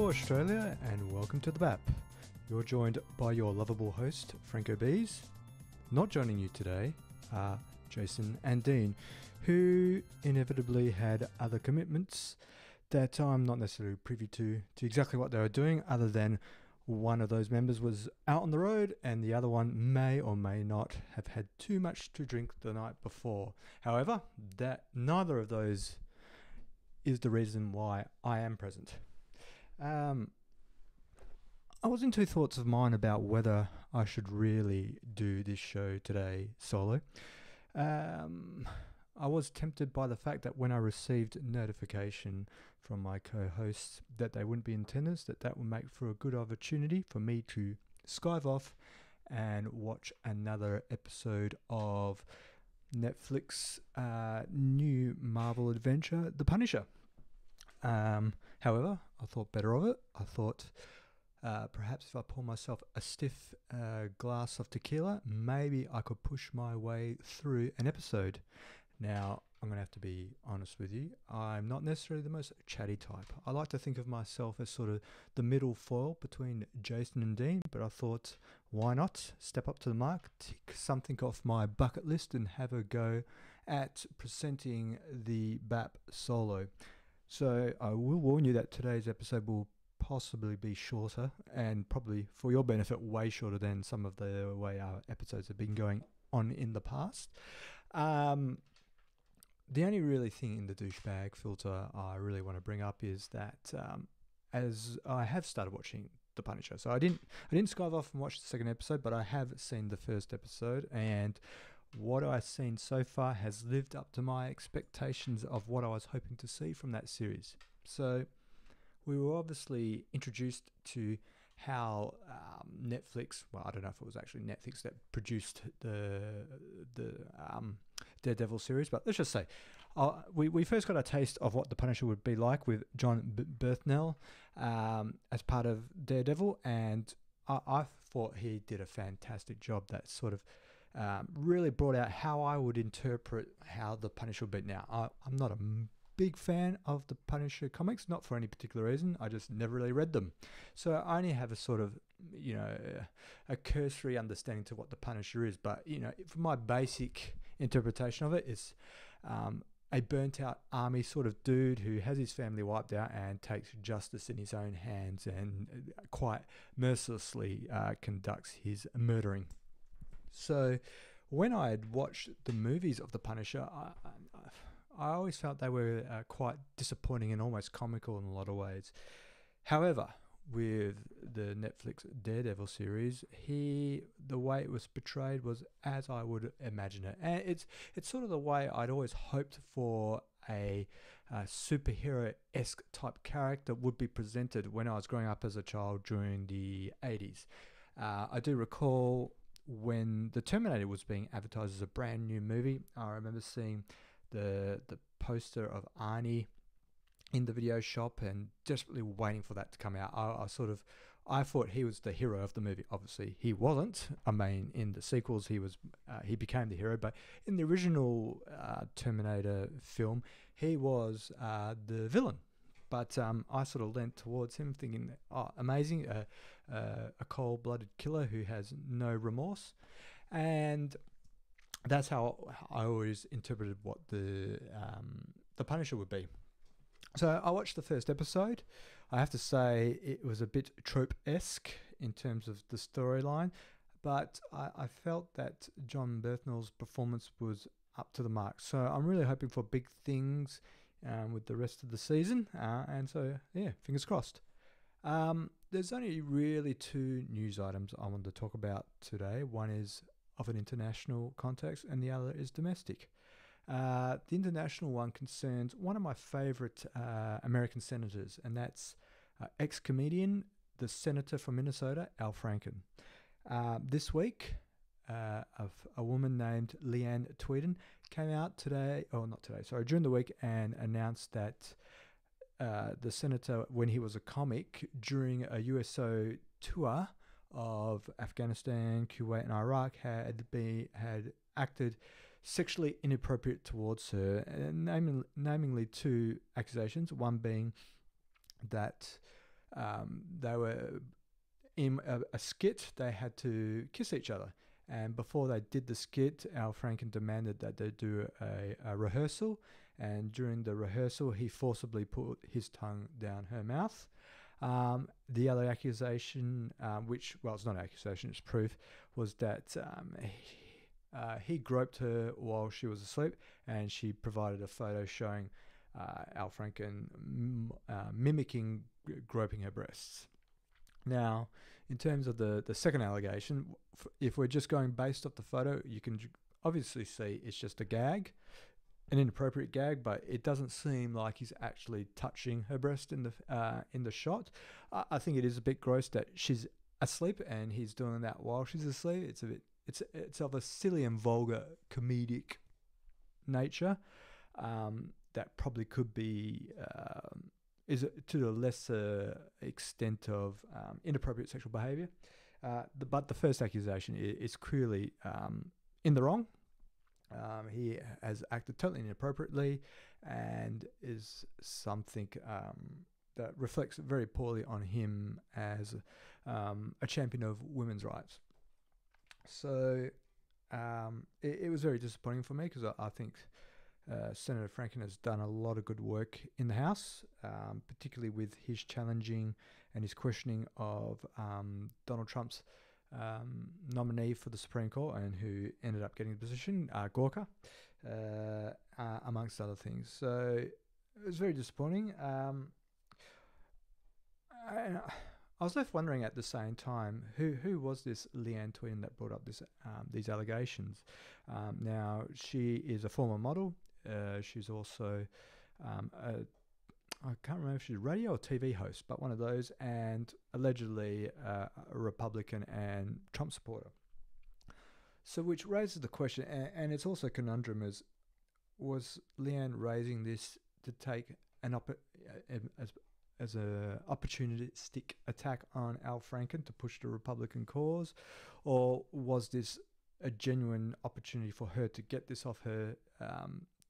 Hello Australia and welcome to the BAP. You're joined by your lovable host, Franco Bees. Not joining you today are Jason and Dean, who inevitably had other commitments that I'm not necessarily privy to exactly what they were doing, other than one of those members was out on the road and the other one may or may not have had too much to drink the night before. However, that neither of those is the reason why I am present. I was in two thoughts of mine about whether I should really do this show today solo. I was tempted by the fact that when I received notification from my co-hosts that they wouldn't be in attendance, that would make for a good opportunity for me to skive off and watch another episode of Netflix new Marvel adventure, The Punisher. However, I thought better of it. I thought perhaps if I pour myself a stiff glass of tequila, maybe I could push my way through an episode. Now, I'm going to have to be honest with you. I'm not necessarily the most chatty type. I like to think of myself as sort of the middle foil between Jason and Dean, but I thought, why not step up to the mark, tick something off my bucket list and have a go at presenting the BAP solo. So I will warn you that today's episode will possibly be shorter and probably for your benefit way shorter than some of the way our episodes have been going on in the past. The only really thing in the douchebag filter I really want to bring up is that as I have started watching The Punisher, so I didn't skive off and watch the second episode, but I have seen the first episode, and what I've seen so far has lived up to my expectations of what I was hoping to see from that series. So we were obviously introduced to how Netflix, well, I don't know if it was actually Netflix that produced the Daredevil series, but let's just say we first got a taste of what the Punisher would be like with John Bernthal as part of Daredevil, and I thought he did a fantastic job. That sort of really brought out how I would interpret how the Punisher would be. Now, I'm not a big fan of the Punisher comics, not for any particular reason. I just never really read them. So I only have a sort of, a cursory understanding to what the Punisher is. But, from my basic interpretation of it, it's a burnt out army sort of dude who has his family wiped out and takes justice in his own hands and quite mercilessly conducts his murdering. So when I had watched the movies of the Punisher, I always felt they were quite disappointing and almost comical in a lot of ways. However, with the Netflix Daredevil series, the way it was portrayed was as I would imagine it. And it's sort of the way I'd always hoped for a superhero-esque type character would be presented when I was growing up as a child during the 80s. I do recall when The Terminator was being advertised as a brand new movie, I remember seeing the poster of Arnie in the video shop and desperately waiting for that to come out. I thought he was the hero of the movie. Obviously, he wasn't. I mean, in the sequels, he became the hero, but in the original Terminator film, he was the villain. But I sort of leant towards him thinking, oh, amazing, a cold-blooded killer who has no remorse. And that's how I always interpreted what the Punisher would be. So I watched the first episode. I have to say it was a bit trope-esque in terms of the storyline, but I felt that John Bernthal's performance was up to the mark. So I'm really hoping for big things with the rest of the season, and so yeah, fingers crossed. There's only really two news items I wanted to talk about today. One is of an international context and the other is domestic. The international one concerns one of my favorite American senators, and that's ex-comedian, the senator from Minnesota, Al Franken. This week, a woman named Leanne Tweeden came out during the week and announced that the senator, when he was a comic during a USO tour of Afghanistan, Kuwait and Iraq, had acted sexually inappropriate towards her, namely two accusations, one being that they were in a skit. They had to kiss each other. And before they did the skit, Al Franken demanded that they do a rehearsal. And during the rehearsal, he forcibly put his tongue down her mouth. The other accusation, it's not an accusation, it's proof, was that he groped her while she was asleep, and she provided a photo showing Al Franken mimicking groping her breasts. Now, in terms of the second allegation, if we're just going based off the photo, you can obviously see it's just a gag, an inappropriate gag, but it doesn't seem like he's actually touching her breast in the shot. I think it is a bit gross that she's asleep and he's doing that while she's asleep. It's of a silly and vulgar comedic nature that probably could be is to a lesser extent of inappropriate sexual behaviour. But the first accusation is clearly in the wrong. He has acted totally inappropriately and is something that reflects very poorly on him as a champion of women's rights. So it was very disappointing for me because I think Senator Franken has done a lot of good work in the House, particularly with his challenging and his questioning of Donald Trump's nominee for the Supreme Court and who ended up getting the position, Gorka, amongst other things. So it was very disappointing. And I was left wondering at the same time, who was this Leanne Tweeden that brought up these allegations? Now, she is a former model. She's also I can't remember if she's a radio or TV host, but one of those, and allegedly a Republican and Trump supporter. So which raises the question, and it's also a conundrum, was Leanne raising this to take as a opportunistic attack on Al Franken to push the Republican cause, or was this a genuine opportunity for her to get this off her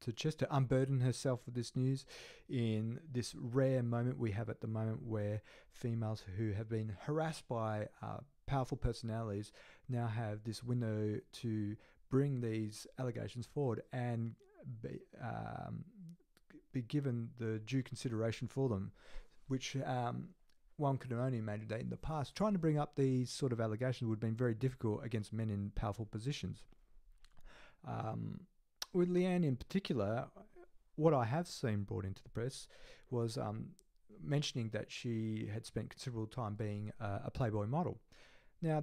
to unburden herself with this news in this rare moment we have at the moment where females who have been harassed by powerful personalities now have this window to bring these allegations forward and be given the due consideration for them, which one could only imagine that in the past, trying to bring up these sort of allegations would have been very difficult against men in powerful positions. With Leanne in particular, what I have seen brought into the press was mentioning that she had spent considerable time being a Playboy model. Now,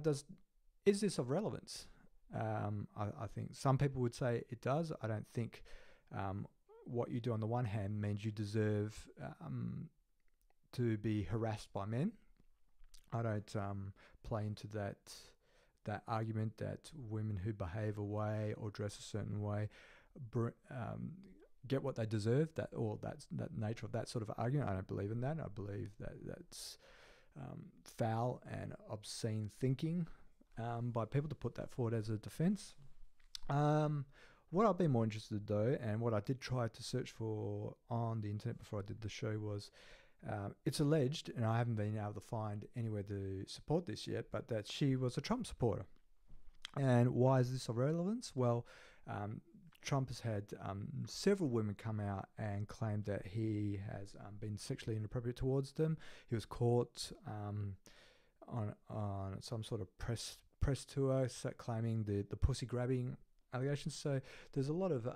is this of relevance? I think some people would say it does. I don't think what you do on the one hand means you deserve to be harassed by men. I don't play into that argument that women who behave a way or dress a certain way get what they deserve. That nature of that sort of argument, I don't believe in that. I believe that's foul and obscene thinking by people to put that forward as a defence. What I've been more interested though, and what I did try to search for on the internet before I did the show was, it's alleged, and I haven't been able to find anywhere to support this yet, but that she was a Trump supporter. And why is this of relevance? Well, Trump has had several women come out and claim that he has been sexually inappropriate towards them. He was caught on some sort of press tour claiming the pussy grabbing allegations. So there's a lot of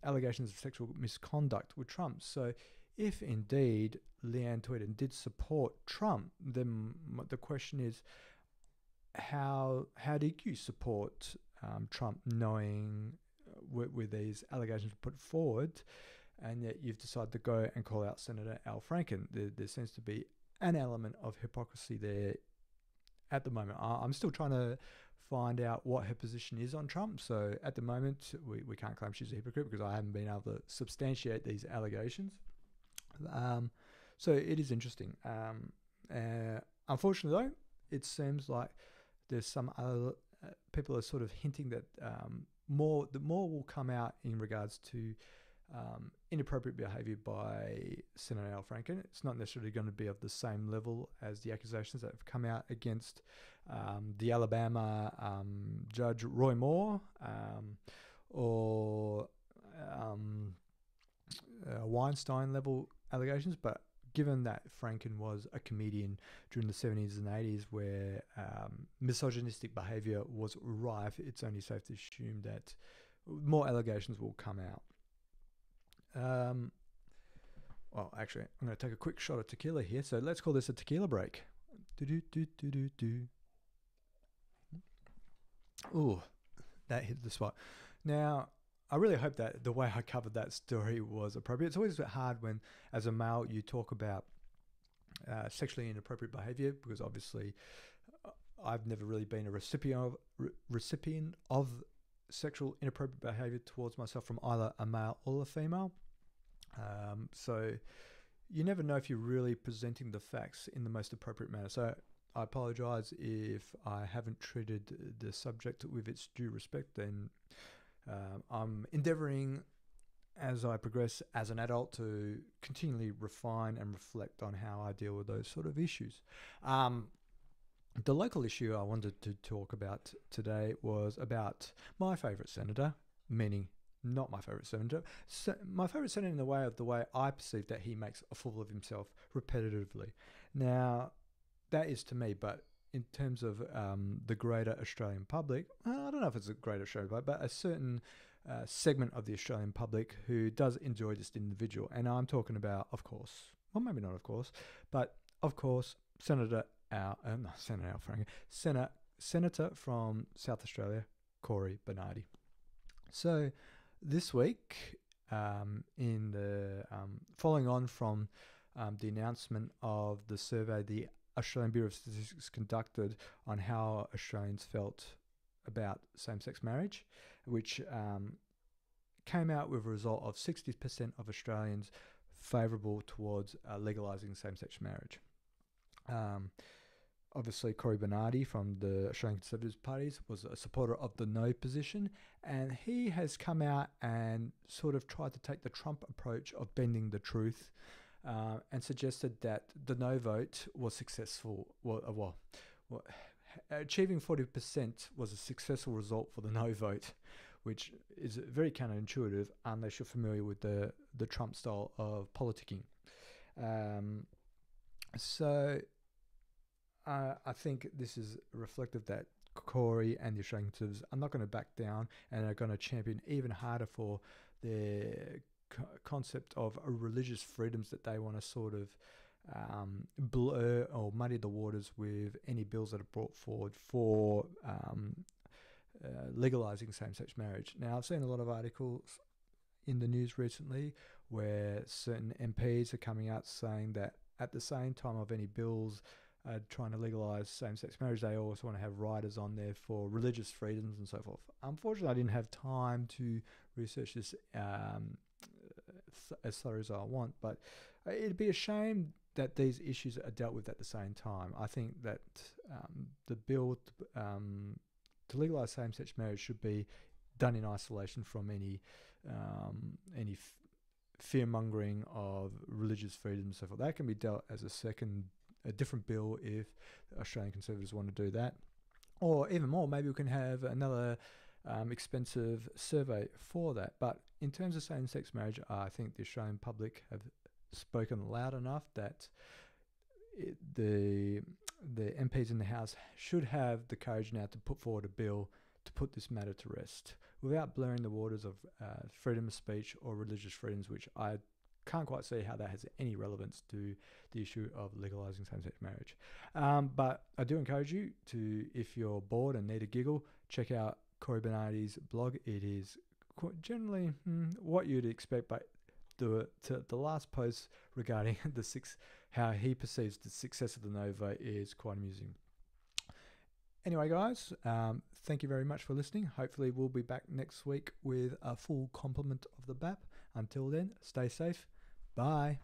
allegations of sexual misconduct with Trump. So if indeed Leanne Tweeden did support Trump, then the question is, how did you support Trump, knowing with these allegations put forward, and yet you've decided to go and call out Senator Al Franken? There seems to be an element of hypocrisy there at the moment. I'm still trying to find out what her position is on Trump. So at the moment, we can't claim she's a hypocrite because I haven't been able to substantiate these allegations. So it is interesting. Unfortunately, though, it seems like there's some other people are sort of hinting that more will come out in regards to inappropriate behaviour by Senator Al Franken. It's not necessarily going to be of the same level as the accusations that have come out against the Alabama Judge Roy Moore or Weinstein level allegations, but given that Franken was a comedian during the 70s and 80s where misogynistic behaviour was rife, it's only safe to assume that more allegations will come out. Well, actually, I'm going to take a quick shot of tequila here, so let's call this a tequila break. Ooh, that hit the spot. Now, I really hope that the way I covered that story was appropriate. It's always a bit hard when, as a male, you talk about sexually inappropriate behaviour, because obviously I've never really been a recipient of sexual inappropriate behaviour towards myself from either a male or a female. So you never know if you're really presenting the facts in the most appropriate manner. So I apologise if I haven't treated the subject with its due respect. Then I'm endeavouring, as I progress as an adult, to continually refine and reflect on how I deal with those sort of issues. The local issue I wanted to talk about today was about my favourite senator, meaning not my favourite senator. My favourite senator in the way I perceive that he makes a fool of himself repetitively. Now, that is to me, but in terms of the greater Australian public, I don't know if it's a greater Australian public, but a certain segment of the Australian public who does enjoy this individual. And I'm talking about, of course, well, maybe not of course, but of course, Senator from South Australia, Corey Bernardi. So this week, in the following on from the announcement of the survey the Australian Bureau of Statistics conducted on how Australians felt about same-sex marriage, which came out with a result of 60% of Australians favourable towards legalising same-sex marriage. Obviously, Corey Bernardi from the Australian Conservative Parties was a supporter of the no position, and he has come out and sort of tried to take the Trump approach of bending the truth, and suggested that the no vote was successful. Achieving 40% was a successful result for the no vote, which is very counterintuitive unless you're familiar with the Trump style of politicking. So I think this is reflective that Corey and the Australian Conservatives are not going to back down and are going to champion even harder for their concept of religious freedoms that they want to sort of blur or muddy the waters with any bills that are brought forward for legalising same-sex marriage. Now, I've seen a lot of articles in the news recently where certain MPs are coming out saying that at the same time of any bills trying to legalise same-sex marriage, they also want to have riders on there for religious freedoms and so forth. Unfortunately, I didn't have time to research this as thorough as I want, but it'd be a shame that these issues are dealt with at the same time. I think that the bill to legalise same-sex marriage should be done in isolation from any fear-mongering of religious freedom and so forth. That can be dealt as a different bill if Australian Conservatives want to do that. Or even more, maybe we can have another expensive survey for that. But in terms of same-sex marriage, I think the Australian public have spoken loud enough that the MPs in the House should have the courage now to put forward a bill to put this matter to rest without blurring the waters of freedom of speech or religious freedoms, which I can't quite see how that has any relevance to the issue of legalising same-sex marriage. But I do encourage you to, if you're bored and need a giggle, check out Corey Bernardi's blog. It is generally what you'd expect, but the last post regarding how he perceives the success of the no vote is quite amusing. Anyway, guys, thank you very much for listening. Hopefully we'll be back next week with a full complement of the BAP. Until then, stay safe. Bye.